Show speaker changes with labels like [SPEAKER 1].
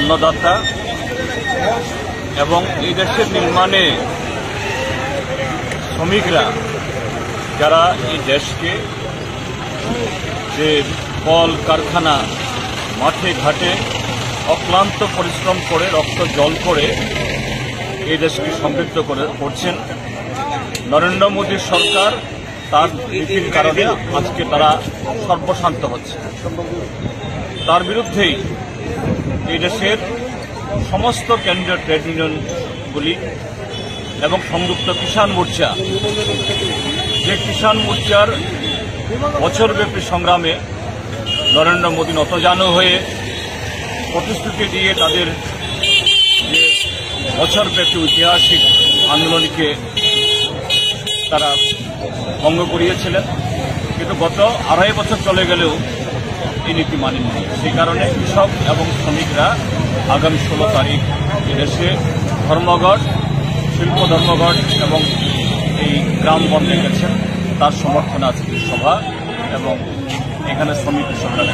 [SPEAKER 1] অন্নদাতা এবং এই দেশের নির্মাণে শ্রমিকরা যারা এই দেশকে যে কল কারখানা মাঠে ঘাটে অক্লান্ত পরিশ্রম করে রক্ত জল করে এই দেশকে সমৃদ্ধ করছেন, নরেন্দ্র মোদীর সরকার তার নীতির কারণে আজকে তারা সর্বশান্ত হচ্ছে। তার বিরুদ্ধেই এই দেশের সমস্ত কেন্দ্রীয় ট্রেড ইউনিয়নগুলি এবং সংযুক্ত কিষাণ মোর্চা, যে কিষাণ মোর্চার বছরব্যাপী সংগ্রামে নরেন্দ্র মোদী নতজানু হয়ে প্রতিশ্রুতি দিয়ে তাদের যে বছরব্যাপী ঐতিহাসিক আন্দোলনকে তারা ভঙ্গ করিয়েছিলেন, কিন্তু গত 2.5 বছর চলে গেলেও এই নীতি মানেনি। সেই কারণে কৃষক এবং শ্রমিকরা আগামী 16 তারিখ এদেশে ধর্মঘট, শিল্প ধর্মঘট এবং এই গ্রাম বন্ধে গেছেন, তার সমর্থনে আজকের সভা এবং এখানে শ্রমিক কৃষকরা